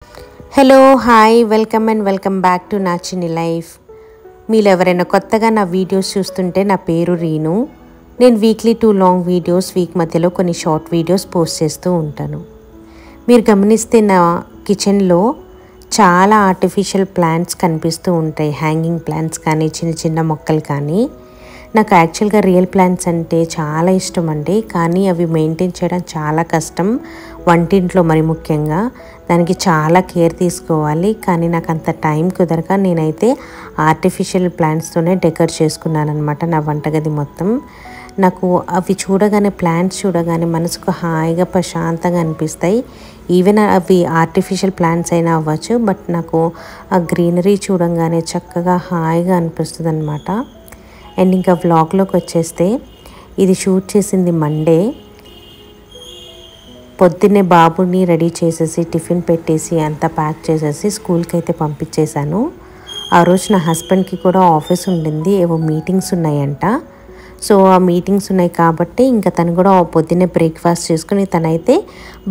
Hello hi welcome back to నా చిన్ని life. మీరు ఎవరైనా కొత్తగా నా వీడియోస్ చూస్తుంటే నా పేరు రీను. నేను వీక్లీ 2 లాంగ్ వీడియోస్, వీక్ మధ్యలో కొన్ని షార్ట్ వీడియోస్ పోస్ట్ చేస్తూ ఉంటాను. మీరు గమనిస్తే నా కిచెన్లో చాలా ఆర్టిఫిషియల్ ప్లాంట్స్ కనిపిస్తూ ఉంటాయి. హ్యాంగింగ్ ప్లాంట్స్ కానీ, చిన్న చిన్న మొక్కలు కానీ. నాకు యాక్చువల్గా రియల్ ప్లాంట్స్ అంటే చాలా ఇష్టం అండి. కానీ అవి మెయింటైన్ చేయడం చాలా కష్టం, వంటింట్లో మరి ముఖ్యంగా. దానికి చాలా కేర్ తీసుకోవాలి. కానీ నాకు అంత టైం కుదరక నేనైతే ఆర్టిఫిషియల్ ప్లాంట్స్తోనే డెకర్ చేసుకున్నాను అనమాట నా వంటగది మొత్తం. నాకు అవి చూడగానే, ప్లాంట్స్ చూడగానే మనసుకు హాయిగా ప్రశాంతంగా అనిపిస్తాయి. ఈవెన్ అవి ఆర్టిఫిషియల్ ప్లాంట్స్ అయినా అవ్వచ్చు, బట్ నాకు ఆ గ్రీనరీ చూడంగానే చక్కగా హాయిగా అనిపిస్తుంది అనమాట. అండ్ ఇంకా వ్లాగ్లోకి వచ్చేస్తే, ఇది షూట్ చేసింది మండే. పొద్దున్నే బాబుని రెడీ చేసేసి, టిఫిన్ పెట్టేసి, అంతా ప్యాక్ చేసేసి స్కూల్కి అయితే పంపించేశాను. ఆ రోజు నా హస్బెండ్కి కూడా ఆఫీస్ ఉండింది, ఏవో మీటింగ్స్ ఉన్నాయంట. సో ఆ మీటింగ్స్ ఉన్నాయి కాబట్టి ఇంకా తను కూడా పొద్దున్నే బ్రేక్ఫాస్ట్ చేసుకుని, తనైతే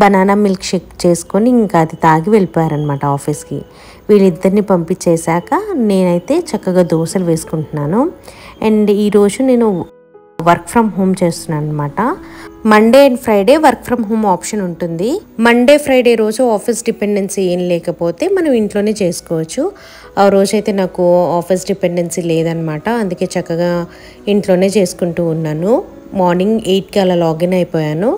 బనానా మిల్క్ షేక్ చేసుకొని ఇంకా అది తాగి వెళ్ళిపోయారనమాట ఆఫీస్కి. వీళ్ళిద్దరిని పంపించేశాక నేనైతే చక్కగా దోశలు వేసుకుంటున్నాను. అండ్ ఈరోజు నేను వర్క్ ఫ్రమ్ హోమ్ చేస్తున్నాను అనమాట. Monday and Friday work from home option ఉంటుంది. మండే ఫ్రైడే రోజు ఆఫీస్ డిపెండెన్సీ ఏం లేకపోతే మనం ఇంట్లోనే చేసుకోవచ్చు. ఆ రోజైతే నాకు ఆఫీస్ డిపెండెన్సీ లేదనమాట, అందుకే చక్కగా ఇంట్లోనే చేసుకుంటూ ఉన్నాను. మార్నింగ్ 8కి అలా లాగిన్ అయిపోయాను.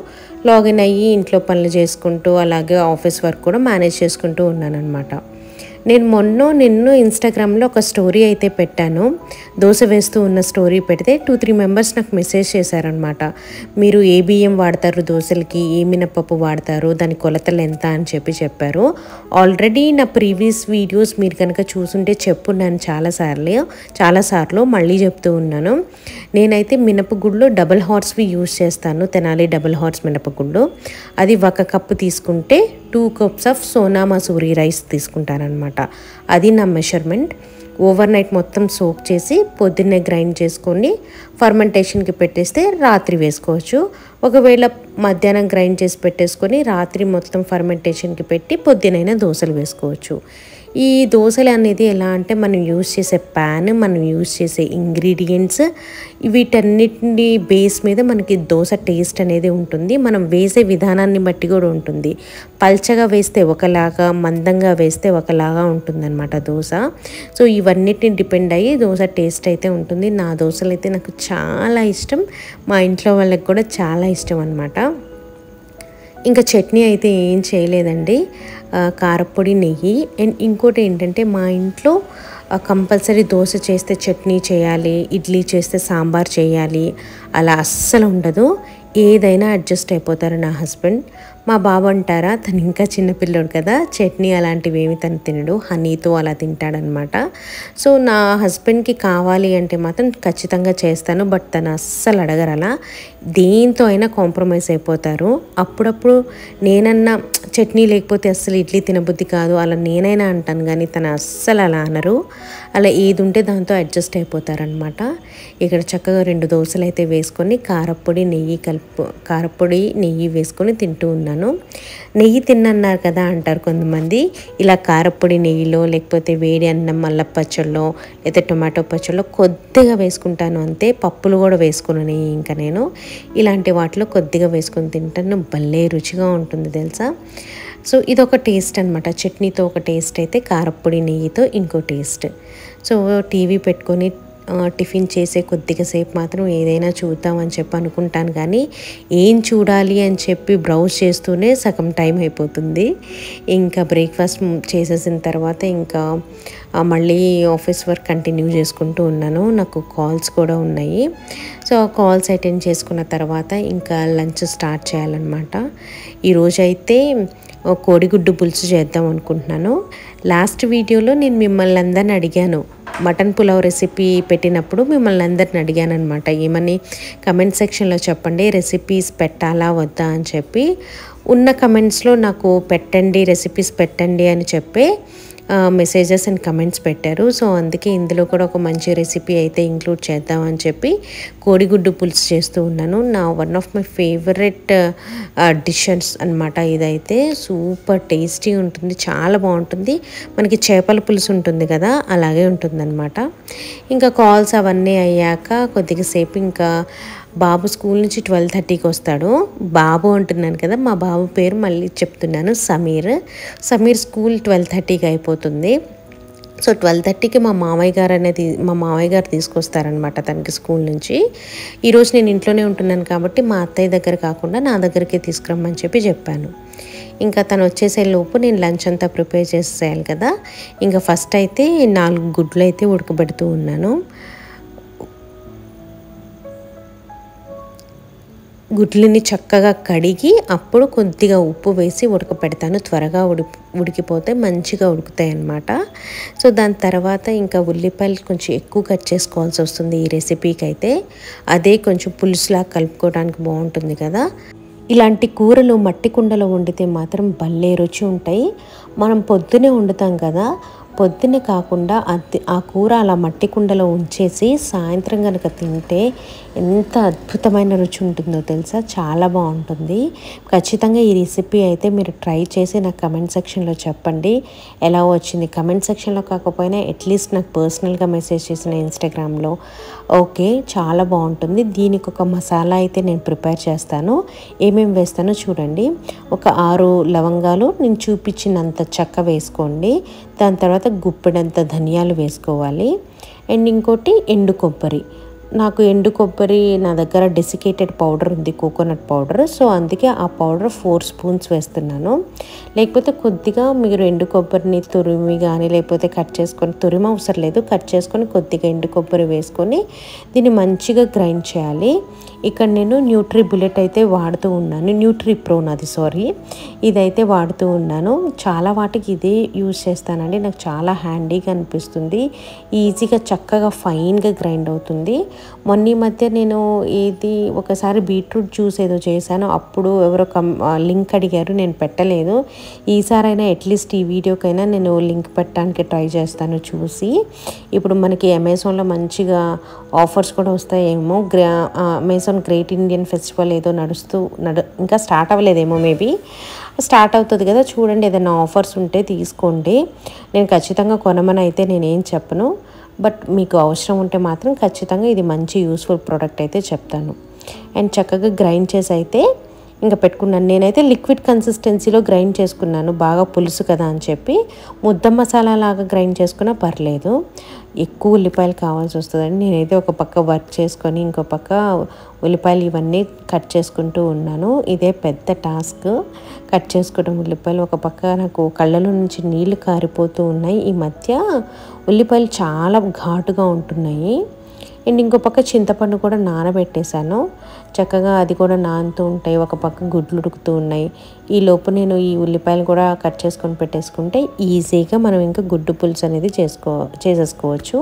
లాగిన్ అయ్యి ఇంట్లో పనులు చేసుకుంటూ, అలాగే ఆఫీస్ వర్క్ కూడా మేనేజ్ చేసుకుంటూ ఉన్నాను అనమాట. నేను నిన్న ఇన్స్టాగ్రామ్లో ఒక స్టోరీ అయితే పెట్టాను. దోశ వేస్తూ ఉన్న స్టోరీ పెడితే 2-3 మెంబర్స్ నాకు మెసేజ్ చేశారనమాట. మీరు ఏ బియ్యం వాడతారు దోశలకి, ఏ మినపప్పు వాడతారు, దాని కొలతలు ఎంత అని చెప్పారు. ఆల్రెడీ నా ప్రీవియస్ వీడియోస్ మీరు కనుక చూసుంటే చెప్పున్నాను చాలాసార్లు మళ్ళీ చెప్తూ ఉన్నాను. నేనైతే మినపగుళ్ళు డబుల్ హార్స్వి యూజ్ చేస్తాను, తెనాలి డబుల్ హార్స్ మినపగుళ్ళు. అది 1 కప్పు తీసుకుంటే 2 cups of Sona Masoori rice తీసుకుంటానమాట. అది నా మెషర్మెంట్. ఓవర్ నైట్ మొత్తం సోక్ చేసి పొద్దున్నే గ్రైండ్ చేసుకొని ఫర్మెంటేషన్కి పెట్టేస్తే రాత్రి వేసుకోవచ్చు. ఒకవేళ మధ్యాహ్నం గ్రైండ్ చేసి పెట్టేసుకొని రాత్రి మొత్తం ఫర్మెంటేషన్కి పెట్టి పొద్దునైనా దోశలు వేసుకోవచ్చు. ఈ దోశలు అనేది ఎలా అంటే, మనం యూజ్ చేసే ప్యాన్, మనం యూజ్ చేసే ఇంగ్రీడియంట్స్, వీటన్నిటి బేస్ మీద మనకి దోశ టేస్ట్ అనేది ఉంటుంది. మనం వేసే విధానాన్ని బట్టి కూడా ఉంటుంది. పల్చగా వేస్తే ఒకలాగా, మందంగా వేస్తే ఒకలాగా ఉంటుందన్నమాట దోశ. సో ఇవన్నిటిని డిపెండ్ అయ్యి దోశ టేస్ట్ అయితే ఉంటుంది. నా దోశలు అయితే నాకు చాలా ఇష్టం, మా ఇంట్లో వాళ్ళకి కూడా చాలా ఇష్టం అనమాట. ఇంకా చట్నీ అయితే ఏం చేయలేదండి, కారపొడి, నెయ్యి. అండ్ ఇంకోటి ఏంటంటే, మా ఇంట్లో కంపల్సరీ దోశ చేస్తే చట్నీ చేయాలి, ఇడ్లీ చేస్తే సాంబార్ చేయాలి, అలా అస్సలు ఉండదు. ఏదైనా అడ్జస్ట్ అయిపోతారు నా హస్బెండ్. మా బాబు అంటారా, తను ఇంకా చిన్నపిల్లోడు కదా, చట్నీ అలాంటివి ఏమి తను తినడు, హనీతో అలా తింటాడనమాట. సో నా హస్బెండ్కి కావాలి అంటే మాత్రం ఖచ్చితంగా చేస్తాను, బట్ తను అస్సలు అడగరు అలా. దేంతో అయినా కాంప్రమైజ్ అయిపోతారు. అప్పుడప్పుడు నేనన్నా చట్నీ లేకపోతే అస్సలు ఇడ్లీ తినబుద్ధి కాదు అలా నేనైనా అంటాను, కానీ తను అస్సలు అలా అనరు. అలా ఏది ఉంటే దాంతో అడ్జస్ట్ అయిపోతారనమాట. ఇక్కడ చక్కగా 2 దోశలు అయితే వేసుకొని కారపొడి నెయ్యి వేసుకొని తింటూ ఉన్నాను. నెయ్యి తిన్నన్నారు కదా అంటారు కొంతమంది. ఇలా కారపొడి నెయ్యిలో, లేకపోతే వేడి అన్నం అల్ల పచ్చళ్ళలో, లేదా టొమాటో పచ్చళ్ళలో కొద్దిగా వేసుకుంటాను అంతే. పప్పులు కూడా వేసుకుని ఇంకా నేను ఇలాంటి వాటిలో కొద్దిగా వేసుకొని తింటాను. భలే రుచిగా ఉంటుంది తెలుసా. సో ఇదొక టేస్ట్ అనమాట. చట్నీతో ఒక టేస్ట్ అయితే కారపొడి నెయ్యితో ఇంకో టేస్ట్. సో టీవీ పెట్టుకొని టిఫిన్ చేసే కొద్దిగా సేపు మాత్రం ఏదైనా చూద్దామని అనుకుంటాను, కానీ ఏం చూడాలి అని బ్రౌజ్ చేస్తూనే సగం టైం అయిపోతుంది. ఇంకా బ్రేక్ఫాస్ట్ చేసేసిన తర్వాత ఇంకా మళ్ళీ ఆఫీస్ వర్క్ కంటిన్యూ చేసుకుంటూ ఉన్నాను. నాకు కాల్స్ కూడా ఉన్నాయి. సో ఆ కాల్స్ అటెండ్ చేసుకున్న తర్వాత ఇంకా లంచ్ స్టార్ట్ చేయాలన్నమాట. ఈరోజైతే కోడిగుడ్డు పులుసు చేద్దాం అనుకుంటున్నాను. లాస్ట్ వీడియోలో నేను మిమ్మల్ని అందరిని అడిగాను, మటన్ పులావ్ రెసిపీ పెట్టినప్పుడు మిమ్మల్ని అందరిని అడిగాను అనమాట, ఏమని కమెంట్ సెక్షన్లో చెప్పండి రెసిపీస్ పెట్టాలా వద్దా అని చెప్పి. ఉన్న కమెంట్స్లో నాకు పెట్టండి రెసిపీస్ పెట్టండి అని చెప్పి మెసేజెస్ అండ్ కమెంట్స్ పెట్టారు. సో అందుకే ఇందులో కూడా ఒక మంచి రెసిపీ అయితే ఇంక్లూడ్ చేద్దామని చెప్పి కోడిగుడ్డు పులుసు చేస్తూ ఉన్నాను. నా one of my favourite dishes అనమాట. ఇదైతే సూపర్ టేస్టీ ఉంటుంది, చాలా బాగుంటుంది. మనకి చేపల పులుసు ఉంటుంది కదా, అలాగే ఉంటుందన్నమాట. ఇంకా కాల్స్ అవన్నీ అయ్యాక కొద్దిగా సేపు ఇంకా బాబు స్కూల్ నుంచి 12:30కి వస్తాడు. బాబు అంటున్నాను కదా, మా బాబు పేరు మళ్ళీ చెప్తున్నాను, సమీర్ స్కూల్ 12:30కి అయిపోతుంది. సో 12:30కి మా మామయ్య గారు తీసుకొస్తారనమాట తనకి స్కూల్ నుంచి. ఈరోజు నేను ఇంట్లోనే ఉంటున్నాను కాబట్టి మా అత్తయ్య దగ్గర కాకుండా నా దగ్గరికి తీసుకురమ్మని చెప్పాను. ఇంకా తను వచ్చేసే లోపు నేను లంచ్ అంతా ప్రిపేర్ చేసేయాలి కదా. ఇంకా ఫస్ట్ అయితే 4 గుడ్లు అయితే ఉడకబెడుతూ ఉన్నాను. గుడ్లని చక్కగా కడిగి అప్పుడు కొద్దిగా ఉప్పు వేసి ఉడకపెడతాను. త్వరగా ఉడికిపోతే మంచిగా ఉడుకుతాయి అన్నమాట. సో దాని తర్వాత ఇంకా ఉల్లిపాయలు కొంచెం ఎక్కువ కట్ చేసుకోవాల్సి వస్తుంది ఈ రెసిపీకి అయితే. అదే కొంచెం పులుసులా కలుపుకోవడానికి బాగుంటుంది కదా. ఇలాంటి కూరలు మట్టి కుండలో వండితే మాత్రం భలే రుచి ఉంటాయి. మనం పొద్దునే వండుతాం కదా, పొద్దునే కాకుండా ఆ కూర అలా మట్టి కుండలో ఉంచేసి సాయంత్రం కనుక తింటే ఎంత అద్భుతమైన రుచి ఉంటుందో తెలుసా, చాలా బాగుంటుంది. ఖచ్చితంగా ఈ రెసిపీ అయితే మీరు ట్రై చేసి నాకు కమెంట్ సెక్షన్లో చెప్పండి ఎలా వచ్చింది. కమెంట్ సెక్షన్లో కాకపోయినా అట్లీస్ట్ నాకు పర్సనల్గా మెసేజ్ చేసిన ఇన్స్టాగ్రామ్లో. ఓకే, చాలా బాగుంటుంది. దీనికి ఒక మసాలా అయితే నేను ప్రిపేర్ చేస్తాను. ఏమేమి వేస్తానో చూడండి. ఒక 6 లవంగాలు నేను చూపించినంత చెక్క వేసుకోండి. దాని తర్వాత గుప్పెడంత ధనియాలు వేసుకోవాలి. అండ్ ఇంకోటి ఎండు కొబ్బరి. నాకు ఎండు కొబ్బరి నా దగ్గర డెసికేటెడ్ పౌడర్ ఉంది, కోకోనట్ పౌడర్. సో అందుకే ఆ పౌడర్ 4 స్పూన్స్ వేస్తున్నాను. లేకపోతే కొద్దిగా మీరు ఎండు కొబ్బరిని తురిమి కానీ లేకపోతే కట్ చేసుకొని, తురిమి అవసరం లేదు, కట్ చేసుకొని కొద్దిగా ఎండు కొబ్బరి వేసుకొని దీన్ని మంచిగా గ్రైండ్ చేయాలి. ఇక్కడ నేను న్యూట్రీ బుల్లెట్ అయితే వాడుతూ ఉన్నాను, న్యూట్రీ ప్రో ఇదైతే వాడుతూ ఉన్నాను. చాలా వాటికి ఇదే యూజ్ చేస్తానండి. నాకు చాలా హ్యాండీగా అనిపిస్తుంది, ఈజీగా చక్కగా ఫైన్గా గ్రైండ్ అవుతుంది. మొన్న ఈ మధ్య నేను ఒకసారి బీట్రూట్ జ్యూస్ ఏదో చేశాను, అప్పుడు ఎవరో లింక్ అడిగారు, నేను పెట్టలేదు. ఈసారైనా అట్లీస్ట్ ఈ వీడియోకైనా నేను లింక్ పెట్టడానికి ట్రై చేస్తాను చూసి. ఇప్పుడు మనకి అమెజాన్లో మంచిగా ఆఫర్స్ కూడా వస్తాయేమో. అమెజాన్ గ్రేట్ ఇండియన్ ఫెస్టివల్ ఏదో ఇంకా స్టార్ట్ అవ్వలేదేమో, మేబీ స్టార్ట్ అవుతుంది కదా, చూడండి. ఏదైనా ఆఫర్స్ ఉంటే తీసుకోండి. నేను ఖచ్చితంగా కొనమని అయితే నేనేం చెప్పను, బట్ మీకు అవసరం ఉంటే మాత్రం ఖచ్చితంగా ఇది మంచి యూస్ఫుల్ ప్రోడక్ట్ అయితే చెప్తాను. అండ్ చక్కగా గ్రైండ్ చేసి అయితే ఇంకా పెట్టుకున్నాను. నేనైతే లిక్విడ్ కన్సిస్టెన్సీలో గ్రైండ్ చేసుకున్నాను, బాగా పులుసు కదా అని చెప్పి. ముద్ద మసాలా లాగా గ్రైండ్ చేసుకున్నా పర్లేదు, ఎక్కువ ఉల్లిపాయలు కావాల్సి వస్తుందండి. నేనైతే ఒక పక్క వర్క్ చేసుకొని ఇంకో పక్క ఉల్లిపాయలు ఇవన్నీ కట్ చేసుకుంటూ ఉన్నాను. ఇదే పెద్ద టాస్క్, కట్ చేసుకోవడం ఉల్లిపాయలు. ఒక పక్క నాకు కళ్ళలో నుంచి నీళ్లు కారిపోతూ ఉన్నాయి. ఈ మధ్య ఉల్లిపాయలు చాలా ఘాటుగా ఉంటున్నాయి. అండ్ ఇంకో పక్క చింతపండు కూడా నానబెట్టేశాను, చక్కగా అది కూడా నానుతూ ఉంటాయి. ఒక పక్క గుడ్లు ఉడుకుతూ ఉన్నాయి. ఈ లోపు నేను ఈ ఉల్లిపాయలు కూడా కట్ చేసుకొని పెట్టేసుకుంటే ఈజీగా మనం ఇంకా గుడ్డు పులుసు అనేది చేసేసుకోవచ్చు.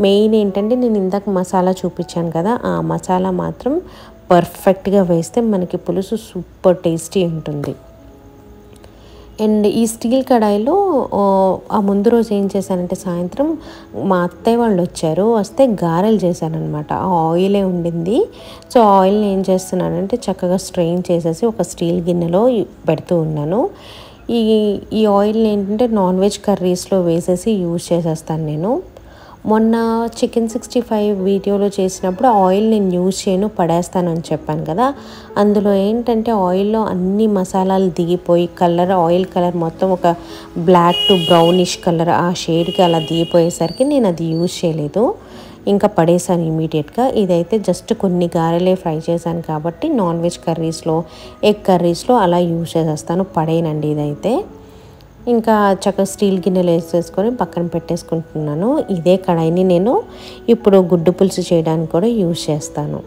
మెయిన్ ఏంటంటే నేను ఇందాక మసాలా చూపించాను కదా, ఆ మసాలా మాత్రం పర్ఫెక్ట్గా వేస్తే మనకి పులుసు సూపర్ టేస్టీ ఉంటుంది. అండ్ ఈ స్టీల్ కడాయిలో ఆ ముందు రోజు ఏం చేశానంటే, సాయంత్రం మా అత్తయ్య వాళ్ళు వస్తే గారెలు చేశాను అనమాట. ఆ ఆయిలే ఉండింది. సో ఆయిల్ని ఏం చేస్తున్నానంటే చక్కగా స్ట్రెయిన్ చేసేసి ఒక స్టీల్ గిన్నెలో పెడుతూ ఉన్నాను. ఈ ఆయిల్ని ఏంటంటే నాన్ వెజ్ కర్రీస్లో వేసేసి యూజ్ చేసేస్తాను నేను. మొన్న చికెన్ 65 వీడియోలో చేసినప్పుడు ఆయిల్ నేను యూజ్ చేయను, పడేస్తాను అని చెప్పాను కదా. అందులో ఏంటంటే ఆయిల్లో అన్ని మసాలాలు దిగిపోయి ఆయిల్ కలర్ మొత్తం ఒక బ్లాక్ టు బ్రౌనిష్ కలర్ ఆ షేడ్కి అలా దిగిపోయేసరికి నేను అది యూజ్ చేయలేదు, ఇంకా పడేసాను ఇమీడియట్గా. ఇదైతే జస్ట్ కొన్ని గారెలే ఫ్రై చేశాను కాబట్టి నాన్ వెజ్ కర్రీస్లో, ఎగ్ కర్రీస్లో అలా యూజ్ చేసేస్తాను, పడేయనండి ఇదైతే. ఇంకా చక్కగా స్టీల్ గిన్నెలు వేసేసుకొని పక్కన పెట్టేసుకుంటున్నాను. ఇదే కడాయిని నేను ఇప్పుడు గుడ్డు పులుసు చేయడానికి కూడా యూజ్ చేస్తాను.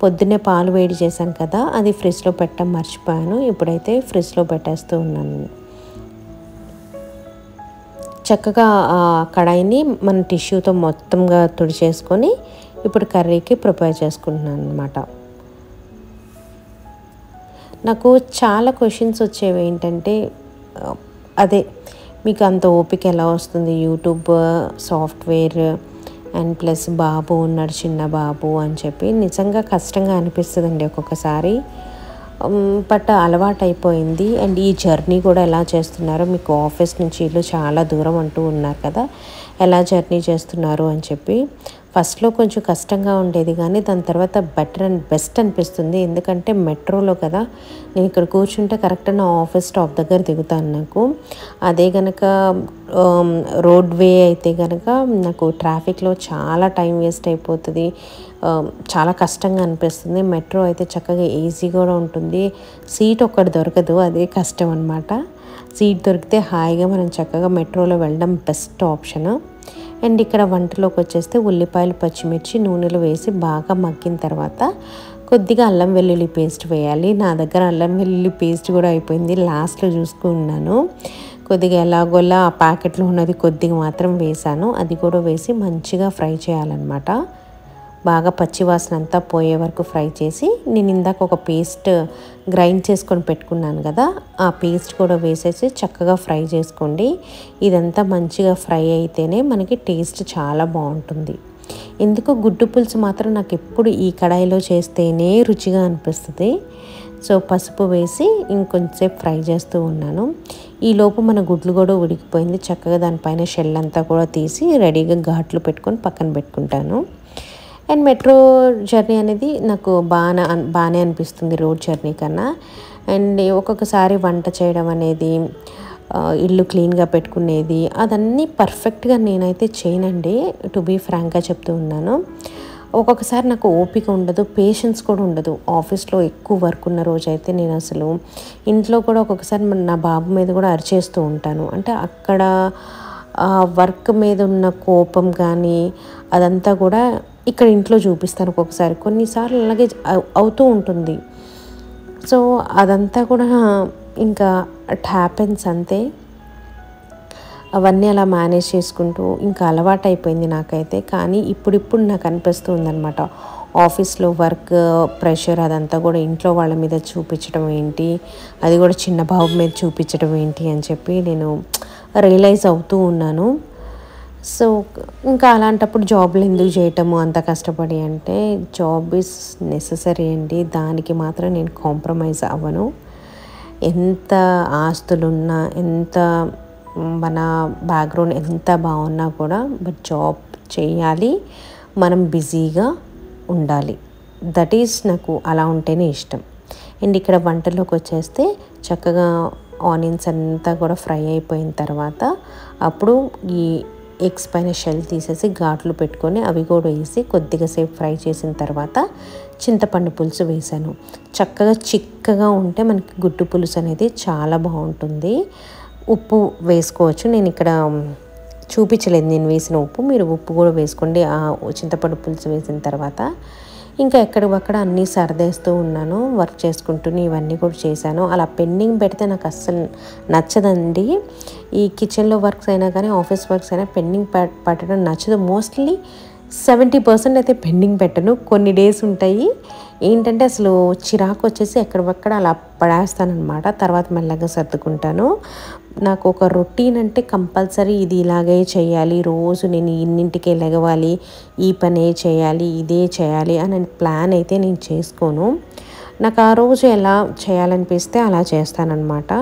పొద్దున్నే పాలు వేడి చేశాను కదా, అది ఫ్రిడ్జ్లో పెట్టడం మర్చిపోయాను. ఇప్పుడైతే ఫ్రిడ్జ్లో పెట్టేస్తూ ఉన్నాను. చక్కగా ఆ కడాయిని మన టిష్యూతో మొత్తంగా తుడిచేసుకొని ఇప్పుడు కర్రీకి ప్రిపేర్ చేసుకుంటున్నాను అనమాట. నాకు చాలా క్వశ్చన్స్ వచ్చేవి ఏంటంటే అదే మీకు అంత ఓపిక ఎలా వస్తుంది, యూట్యూబ్ సాఫ్ట్వేర్ అండ్ ప్లస్ బాబు ఉన్నాడు, చిన్న బాబు అని చెప్పి. నిజంగా కష్టంగా అనిపిస్తుందండి ఒక్కొక్కసారి, బట్ అలవాటు అయిపోయింది. అండ్ ఈ జర్నీ కూడా ఎలా చేస్తున్నారో, మీకు ఆఫీస్ నుంచి ఇల్లు చాలా దూరం అంటూ ఉన్నారు కదా, ఎలా జర్నీ చేస్తున్నారు అని చెప్పి. ఫస్ట్లో కొంచెం కష్టంగా ఉండేది, కానీ దాని తర్వాత బెటర్ అండ్ బెస్ట్ అనిపిస్తుంది. ఎందుకంటే మెట్రోలో కదా, నేను ఇక్కడ కూర్చుంటే కరెక్ట్ నా ఆఫీస్ స్టాప్ దగ్గర దిగుతాను. నాకు అదే కనుక రోడ్ వే అయితే కనుక నాకు ట్రాఫిక్లో చాలా టైం వేస్ట్ అయిపోతుంది, చాలా కష్టంగా అనిపిస్తుంది. మెట్రో అయితే చక్కగా ఈజీ కూడా ఉంటుంది, సీట్ ఒక్కటి దొరకదు, అదే కష్టం అనమాట. సీట్ దొరికితే హాయిగా మనం చక్కగా మెట్రోలో వెళ్ళడం బెస్ట్ ఆప్షన్. అండ్ ఇక్కడ వంటలోకి వచ్చేస్తే ఉల్లిపాయలు, పచ్చిమిర్చి నూనెలో వేసి బాగా మగ్గిన తర్వాత కొద్దిగా అల్లం వెల్లుల్లి పేస్ట్ వేయాలి. నా దగ్గర అల్లం వెల్లుల్లి పేస్ట్ కూడా అయిపోయింది, లాస్ట్లో చూసుకున్నాను. కొద్దిగా ఎలాగోలా ఆ ప్యాకెట్లో ఉన్నది కొద్దిగా మాత్రం వేసాను, అది కూడా వేసి మంచిగా ఫ్రై చేయాలన్నమాట. బాగా పచ్చివాసన అంతా పోయే వరకు ఫ్రై చేసి, నేను ఇందాక ఒక పేస్ట్ గ్రైండ్ చేసుకొని పెట్టుకున్నాను కదా, ఆ పేస్ట్ కూడా వేసేసి చక్కగా ఫ్రై చేసుకోండి. ఇదంతా మంచిగా ఫ్రై అయితేనే మనకి టేస్ట్ చాలా బాగుంటుంది. ఎందుకు గుడ్డు పులుసు మాత్రం నాకు ఎప్పుడు ఈ కడాయిలో చేస్తేనే రుచిగా అనిపిస్తుంది. సో పసుపు వేసి ఇంకొంచెంసేపు ఫ్రై చేస్తూ ఉన్నాను. ఈలోపు మన గుడ్లు కూడా ఉడికిపోయింది, చక్కగా దానిపైన షెల్ అంతా కూడా తీసి రెడీగా ఘాట్లు పెట్టుకొని పక్కన పెట్టుకుంటాను. అండ్ మెట్రో జర్నీ అనేది నాకు బాగానే అనిపిస్తుంది రోడ్ జర్నీ కన్నా. అండ్ ఒక్కొక్కసారి వంట చేయడం అనేది, ఇల్లు క్లీన్గా పెట్టుకునేది, అదన్నీ పర్ఫెక్ట్గా నేనైతే చేయనండి, టు బీ ఫ్రాంక్గా చెప్తూ ఉన్నాను. ఒక్కొక్కసారి నాకు ఓపిక ఉండదు, పేషెన్స్ కూడా ఉండదు. ఆఫీస్లో ఎక్కువ వర్క్ ఉన్న రోజైతే నేను అసలు ఇంట్లో కూడా ఒక్కొక్కసారి నా బాబు మీద కూడా అరిచేస్తూ ఉంటాను. అంటే అక్కడ వర్క్ మీద ఉన్న కోపం కానీ అదంతా కూడా ఇక్కడ ఇంట్లో చూపిస్తాను ఒక్కొక్కసారి. కొన్నిసార్లు అలాగే అవుతూ ఉంటుంది. సో అదంతా కూడా ఇంకా ఇట్ హ్యాపెన్స్ అంతే. అవన్నీ అలా మేనేజ్ చేసుకుంటూ ఇంకా అలవాటు అయిపోయింది నాకైతే. కానీ ఇప్పుడు నాకు అనిపిస్తుంది అనమాట, ఆఫీస్లో వర్క్ ప్రెషర్ అదంతా కూడా ఇంట్లో వాళ్ళ మీద చూపించడం ఏంటి, అది కూడా చిన్న బాబు మీద చూపించడం ఏంటి అని చెప్పి నేను రియలైజ్ అవుతూ ఉన్నాను. సో ఇంకా అలాంటప్పుడు జాబ్లు ఎందుకు చేయటము అంత కష్టపడి అంటే, జాబ్ ఈజ్ నెససరీ అండి, దానికి మాత్రం నేను కాంప్రమైజ్ అవ్వను. ఎంత ఆస్తులున్నా, ఎంత మన బ్యాక్గ్రౌండ్ ఎంత బాగున్నా కూడా, బట్ జాబ్ చేయాలి, మనం బిజీగా ఉండాలి. దట్ ఈస్ నాకు అలా ఉంటేనే ఇష్టం. అండ్ ఇక్కడ వంటలోకి వచ్చేస్తే చక్కగా ఆనియన్స్ అంతా కూడా ఫ్రై అయిపోయిన తర్వాత అప్పుడు ఈ ఎగ్స్ పైన షెల్ తీసేసి ఘాట్లు పెట్టుకొని అవి కూడా వేసి కొద్దిగా సేపు ఫ్రై చేసిన తర్వాత చింతపండు పులుసు వేసాను. చక్కగా చిక్కగా ఉంటే మనకి గుడ్డు పులుసు అనేది చాలా బాగుంటుంది. ఉప్పు వేసుకోవచ్చు, నేను ఇక్కడ చూపించలేదు నేను వేసిన ఉప్పు, మీరు ఉప్పు కూడా వేసుకోండి ఆ చింతపండు పులుసు వేసిన తర్వాత. ఇంకా ఎక్కడికక్కడ అన్నీ సర్దేస్తూ ఉన్నాను, వర్క్ చేసుకుంటూనే ఇవన్నీ కూడా చేశాను. అలా పెండింగ్ పెడితే నాకు అస్సలు నచ్చదండి. ఈ కిచెన్లో వర్క్స్ అయినా కానీ ఆఫీస్ వర్క్స్ అయినా పెండింగ్ పెట్టడం నచ్చదు. మోస్ట్లీ 70% అయితే పెండింగ్ పెట్టను. కొన్ని డేస్ ఉంటాయి ఏంటంటే అసలు చిరాకు వచ్చేసి ఎక్కడికక్కడ అలా పడేస్తానమాట, తర్వాత మెల్లగా సర్దుకుంటాను. నాకు ఒక రొటీన్ అంటే కంపల్సరీ ఇది ఇలాగే చేయాలి, రోజు నేను ఇన్నింటికే లెగవాలి, ఈ పనే చేయాలి, ఇదే చేయాలి అని ప్లాన్ అయితే నేను చేసుకోను. నాకు ఆ రోజు ఎలా చేయాలనిపిస్తే అలా చేస్తానన్నమాట.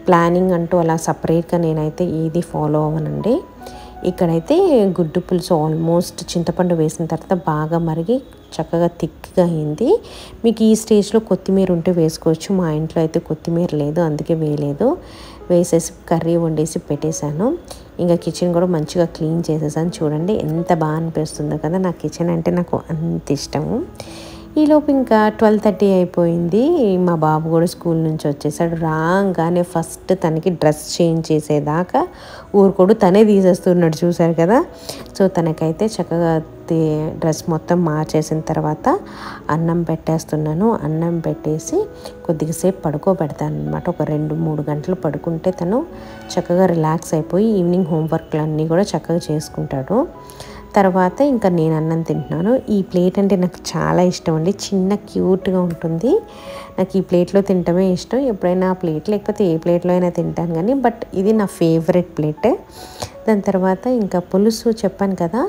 ప్లానింగ్ అంటూ అలా సపరేట్గా నేనైతే ఏది ఫాలో అవ్వనండి. ఇక్కడైతే గుడ్డు పులుసు ఆల్మోస్ట్ చింతపండు వేసిన తర్వాత బాగా మరిగి చక్కగా థిక్గా అయింది. మీకు ఈ స్టేజ్లో కొత్తిమీర ఉంటే వేసుకోవచ్చు, మా ఇంట్లో అయితే కొత్తిమీర లేదు, అందుకే వేయలేదు. వేసేసి కర్రీ వండేసి పెట్టేశాను. ఇంకా కిచెన్ కూడా మంచిగా క్లీన్ చేసేసాను. చూడండి ఎంత బాగా అనిపిస్తుందో కదా, నా కిచెన్ అంటే నాకు అంత ఇష్టము. ఈలోపు ఇంకా 12:30 అయిపోయింది. మా బాబు కూడా స్కూల్ నుంచి వచ్చేసాడు. రాగానే ఫస్ట్ తనకి డ్రెస్ చేంజ్ చేసేదాకా ఊరుకోడు, తనే తీసేస్తున్నాడు చూసారు కదా. సో తనకైతే చక్కగా డ్రెస్ మొత్తం మార్చేసిన తర్వాత అన్నం పెట్టేస్తున్నాను. అన్నం పెట్టేసి కొద్దిసేపు పడుకోబెడతాను అనమాట. ఒక 2-3 గంటలు పడుకుంటే తను చక్కగా రిలాక్స్ అయిపోయి ఈవినింగ్ హోంవర్క్లు అన్నీ కూడా చక్కగా చేసుకుంటాడు. తర్వాత ఇంకా నేను అన్నం తింటున్నాను. ఈ ప్లేట్ అంటే నాకు చాలా ఇష్టం అండి. చిన్న క్యూట్గా ఉంటుంది. నాకు ఈ ప్లేట్లో తినటమే ఇష్టం. ఎప్పుడైనా ఆ ప్లేట్ లేకపోతే ఏ ప్లేట్లో అయినా తింటాను కానీ, బట్ ఇది నా ఫేవరెట్ ప్లేట్. దాని తర్వాత ఇంకా పులుసు చెప్పాను కదా,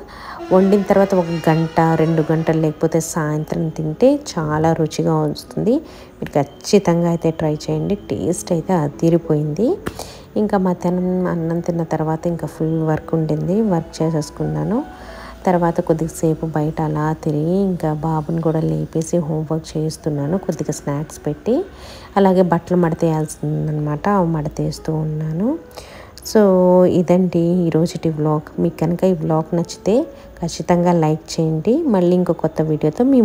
వండిన తర్వాత 1 గంట 2 గంటలు లేకపోతే సాయంత్రం తింటే చాలా రుచిగా వస్తుంది. మీరు ఖచ్చితంగా అయితే ట్రై చేయండి. టేస్ట్ అయితే అదిరిపోయింది. ఇంకా మధ్యాహ్నం అన్నం తిన్న తర్వాత ఇంకా ఫుల్ వర్క్ ఉండింది, వర్క్ చేసేసుకున్నాను. తర్వాత కొద్దిసేపు బయట అలా తిరిగి ఇంకా బాబుని కూడా లేపేసి హోంవర్క్ చేస్తున్నాను. కొద్దిగా స్నాక్స్ పెట్టి అలాగే బట్టలు మడతేయాల్సిందనమాట, మడతేస్తూ ఉన్నాను. సో ఇదండి ఈరోజుటి వ్లాగ్. మీకు కనుక ఈ వ్లాగ్ నచ్చితే ఖచ్చితంగా లైక్ చేయండి. మళ్ళీ ఇంకో కొత్త వీడియోతో మీ